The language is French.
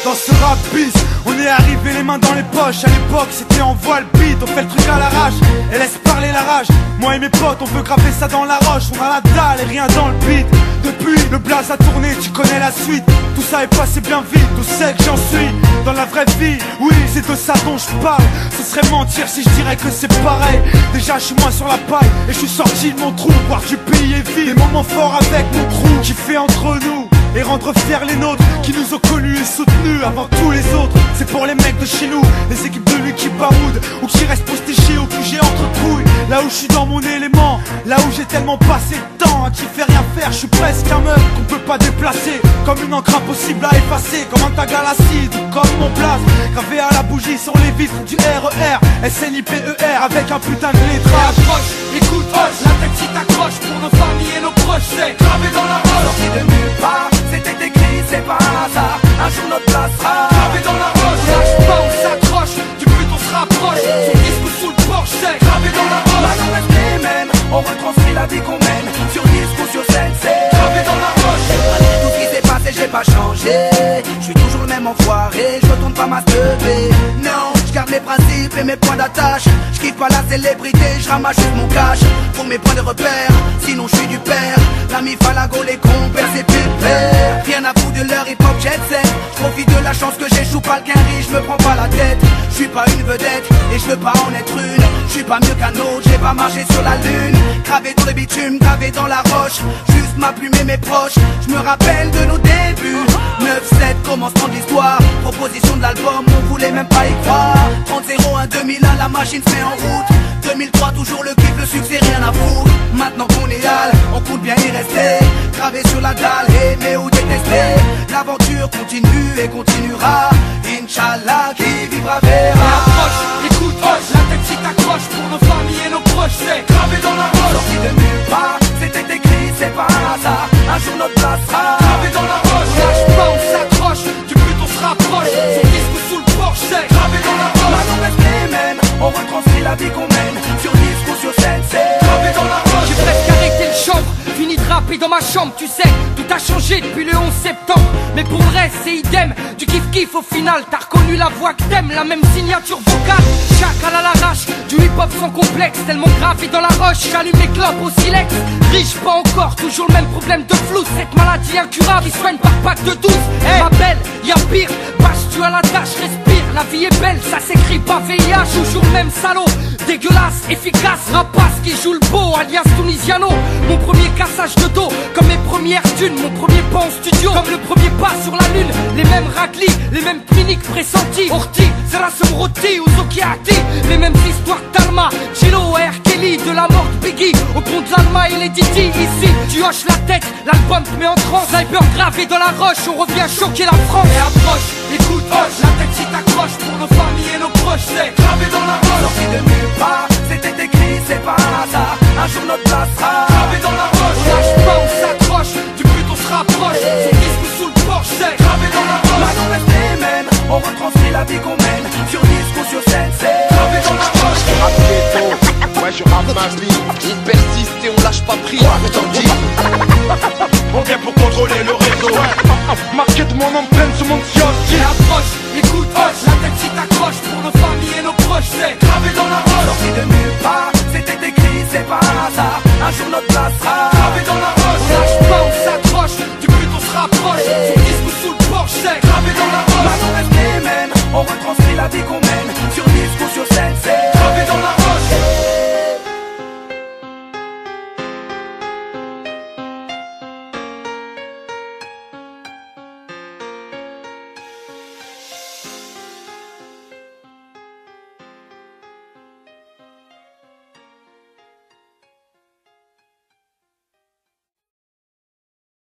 Dans ce rap bis, on est arrivé les mains dans les poches. À l'époque c'était en voile beat, on fait le truc à l'arrache et laisse parler la rage. Moi et mes potes on veut graver ça dans la roche. On a la dalle et rien dans le beat. Depuis le blaze a tourné, tu connais la suite. Tout ça est passé bien vite, où c'est que j'en suis dans la vraie vie, oui c'est de ça dont je parle. Ce serait mentir si je dirais que c'est pareil. Déjà je suis moins sur la paille et je suis sorti de mon trou. Voir du pays est vide, des moments forts avec mon crew qui fait entre nous et rendre fiers les nôtres qui nous ont connus et soutenus avant tous les autres. C'est pour les mecs de chez nous, les équipes de lui qui baroudent ou qui restent postichés au QG entre couilles. Là où je suis dans mon élément, là où j'ai tellement passé de temps à kiffer rien faire. Je suis presque un meuf qu'on peut pas déplacer, comme une encre impossible à effacer, comme un tag à l'acide ou comme mon place gravé à la bougie sur les vitres du RER SNIPER avec un putain de lettrage. Approche, écoute, hoche, la tête si t'accroche pour nos familles et nos proches, c'est gravé dans la roche. Sorti de nulle part, c'était écrit, c'est pas un hasard. Un jour notre place sera gravé dans la roche. On lâche pas, on s'accroche, du but on se rapproche. Son disque sous le porche, c'est gravé dans la roche. Maintenant reste les mêmes, on retranscrit la vie qu'on mène. Sur disque ou sur scène, c'est gravé dans la roche. tout ce qui s'est passé, j'ai pas changé. Je suis toujours le même enfoiré, je retourne pas ma teubée. Non, je garde mes principes et mes points d'attache. Je kiffe pas la célébrité, je ramasse juste mon cash pour mes points de repère, sinon je suis du père. L'ami Falago, les compères, c'est pépère. Rien à foutre de leur hip-hop jet set. Je profite de la chance que j'échoue pas le quinri, je me prends pas la tête. Je suis pas une vedette et je veux pas en être une. Je suis pas mieux qu'un autre, j'ai pas marché sur la lune. Gravé dans le bitume, gravé dans la roche. Juste ma plume et mes proches, je me rappelle de nos débuts. 9-7, commencement de l'histoire. Proposition de l'album, on voulait même pas y croire. 30-01, 2001, la machine se met en route. 2003, toujours le kiff, le succès, rien à foutre. Maintenant qu'on est hal, on compte bien y rester. Gravé sur la dalle, aimer ou détester. L'aventure continue et continuera. Inch'Allah, qui vivra verra. Approche, écoute, hoche, la tête si t'accroche pour nos familles et nos proches, c'est gravé dans la roche. Sorti de nulle part, c'était écrit, c'est pas un hasard. Un jour notre place sera gravé dans la roche. On lâche pas, on s'accroche, du but on se rapproche. Son disque sous le porche, c'est gravé dans la roche. Maintenant reste les mêmes, on retranscrit la vie qu'on mène. Sur disque ou sur scène, c'est gravé dans la roche. J'ai presque arrêté le chanvre, fini de rapper dans ma chambre, tu sais. Tout a changé depuis le 11 septembre, mais pour le reste c'est idem. Du kiff-kiff au final, t'as reconnu la voix que t'aimes, la même signature vocale. Chacal à l'arrache, du hip-hop sans complexe, tellement gravé dans la roche. J'allume les clopes au silex, riche pas encore, toujours le même problème de flou. Cette maladie incurable, il soigne par pack de 12. Ma belle, y'a pire, bâche-tu à la tâche, respire. La vie est belle, ça s'écrit pas VIH, toujours le même salaud. Dégueulasse, efficace, rapace qui joue le beau, alias Tunisiano. Mon premier cassage de dos, comme mes premières thunes. Mon premier pas en studio, comme le premier pas sur la lune. Les mêmes raclis, les mêmes cliniques pressenties. Orti, Zerasum Roti ou Zokiati. Les mêmes histoires d'Alma, Chilo, R. Kelly. De la mort de Biggie, au pont de l'Alma et les Didi. Ici, tu hoches la tête, l'album te met en transe. Sniper gravé dans la roche, on revient choquer la France. Et approche, écoute, hoche, la tête si t'accroche pour nos familles et nos proches, c'est gravé dans la roche. sorti de nulle part, c'était écrit, c'est pas un hasard. Un jour notre place sera